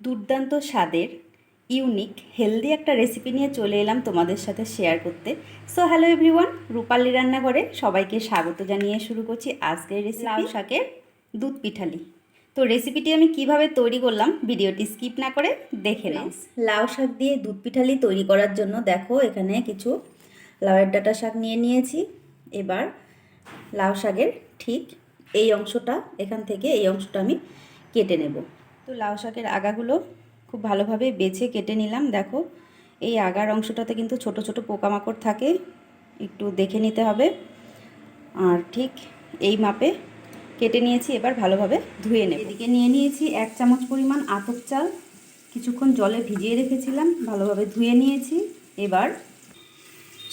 দুর্দান্ত স্বাদের unique healthy একটা রেসিপি নিয়ে চলে এলাম তোমাদের সাথে শেয়ার করতে। সো হ্যালো এভরিওয়ান, রূপালী রান্নাঘরে সবাইকে স্বাগত জানিয়ে শুরু করছি আজকের রেসিপি লাউ শাকের দুধ পিঠালি। তো রেসিপিটি আমি কিভাবে তৈরি করলাম ভিডিওটি স্কিপ না করে দেখে নাও। লাউ শাক দিয়ে দুধ পিঠালি তৈরি করার জন্য দেখো এখানে কিছু লাউয়ের ডাঁটা শাক নিয়ে নিয়েছি। এবার লাউ শাকের ঠিক এই অংশটা, এখান থেকে এই অংশটা আমি কেটে নেব। তো লাউ শাকের আগাগুলো খুব ভালোভাবে বেছে কেটে নিলাম। দেখো এই আগার অংশটাতে কিন্তু ছোট ছোট পোকামাকড় থাকে, একটু দেখে নিতে হবে। আর ঠিক এই মাপে কেটে নিয়েছি। এবার ভালোভাবে ধুয়ে নেব। এদিকে নিয়ে নিয়েছি 1 চামচ পরিমাণ আতপ চাল, কিছুক্ষণ জলে ভিজিয়ে রেখেছিলাম, ভালোভাবে ধুয়ে নিয়েছি। এবার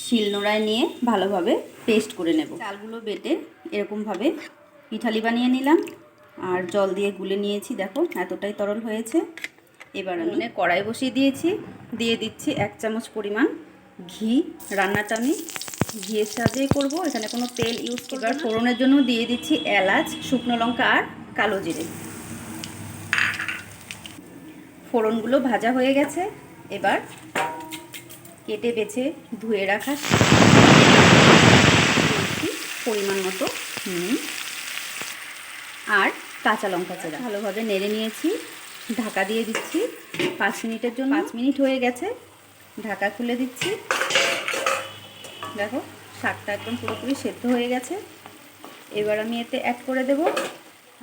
শিলনোড়ায় নিয়ে ভালোভাবে পেস্ট করে নেব। চালগুলো বেটে এরকমভাবে পিঠালি বানিয়ে নিলাম আর জল দিয়ে গুলে নিয়েছি। দেখো এতটাই তরল হয়েছে। এবার আমি কড়াই বসিয়ে দিয়েছি, দিয়ে দিচ্ছি 1 চামচ পরিমাণ ঘি। রান্নাটা আমি ঘিয়ের সাহায্যেই করব, এখানে কোনো তেল ইউজ করব না। এবার ফোড়নের জন্য দিয়ে দিচ্ছি এলাচ, শুকনো লঙ্কা আর কালো জিরে। ফোড়নগুলো ভাজা হয়ে গেছে। এবার কেটে বেছে ধুয়ে রাখা পরিমাণ মতো আর কাঁচা লঙ্কা চেরা ভালোভাবে নেড়ে নিয়েছি। ঢাকা দিয়ে দিচ্ছি 5 মিনিটের জন্য। 5 মিনিট হয়ে গেছে, ঢাকা খুলে দিচ্ছি। দেখো শাকটা একদম পুরোপুরি সেদ্ধ হয়ে গেছে। এবার আমি এতে অ্যাড করে দেব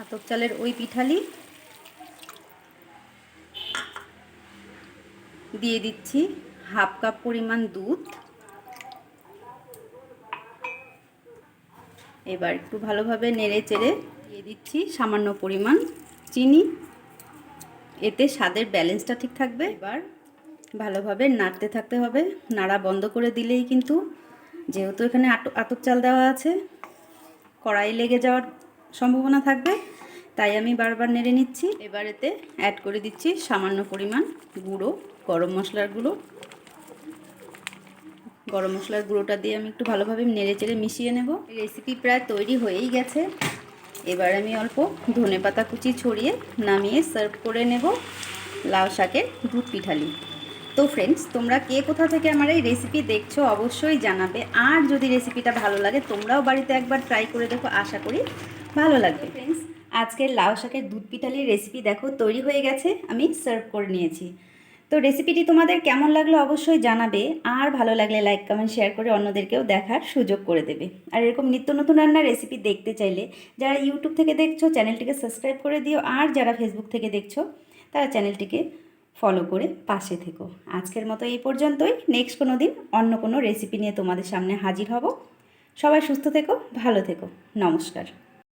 আতপ চালের ওই পিঠালি, দিয়ে দিচ্ছি 1/2 কাপ পরিমাণ দুধ। এবার একটু ভালোভাবে নেড়ে চেড়ে দিয়ে দিচ্ছি সামান্য পরিমাণ চিনি, এতে স্বাদের ব্যালেন্সটা ঠিক থাকবে। এবার ভালোভাবে নাড়তে থাকতে হবে, নাড়া বন্ধ করে দিলেই কিন্তু, যেহেতু এখানে আতপ চাল দেওয়া আছে, কড়াই লেগে যাওয়ার সম্ভাবনা থাকবে, তাই আমি বারবার নেড়ে নিচ্ছি। এবার এতে অ্যাড করে দিচ্ছি সামান্য পরিমাণ গুঁড়ো, গরম মশলার গুঁড়ো। গরম মশলার গুঁড়োটা দিয়ে আমি একটু ভালোভাবে নেড়ে চেড়ে মিশিয়ে নেব। রেসিপি প্রায় তৈরি হয়েই গেছে। এবার আমি অল্প ধনেপাতা কুচি ছড়িয়ে নামিয়ে সার্ভ করে নেব লাউ শাকের দুধ পিঠালি। তো ফ্রেন্ডস, তোমরা কে কোথা থেকে আমার এই রেসিপি দেখছো অবশ্যই জানাবে। আর যদি রেসিপিটা ভালো লাগে তোমরাও বাড়িতে একবার ট্রাই করে দেখো, আশা করি ভালো লাগবে। ফ্রেন্ডস, আজকের লাউ শাকের দুধ পিঠালির রেসিপি দেখো তৈরি হয়ে গেছে, আমি সার্ভ করে নিয়েছি। তো রেসিপিটি তোমাদের কেমন লাগলো অবশ্যই জানাবে। আর ভালো লাগলে লাইক কমেন্ট শেয়ার করে অন্যদেরকেও দেখার সুযোগ করে দেবে। আর এরকম নিত্য নতুন রান্নার রেসিপি দেখতে চাইলে যারা ইউটিউব থেকে দেখছো চ্যানেলটিকে সাবস্ক্রাইব করে দিও, আর যারা ফেসবুক থেকে দেখছো তারা চ্যানেলটিকে ফলো করে পাশে থেকো। আজকের মতো এই পর্যন্তই। নেক্সট কোনো দিন অন্য কোনো রেসিপি নিয়ে তোমাদের সামনে হাজির হব। সবাই সুস্থ থেকো, ভালো থেকো, নমস্কার।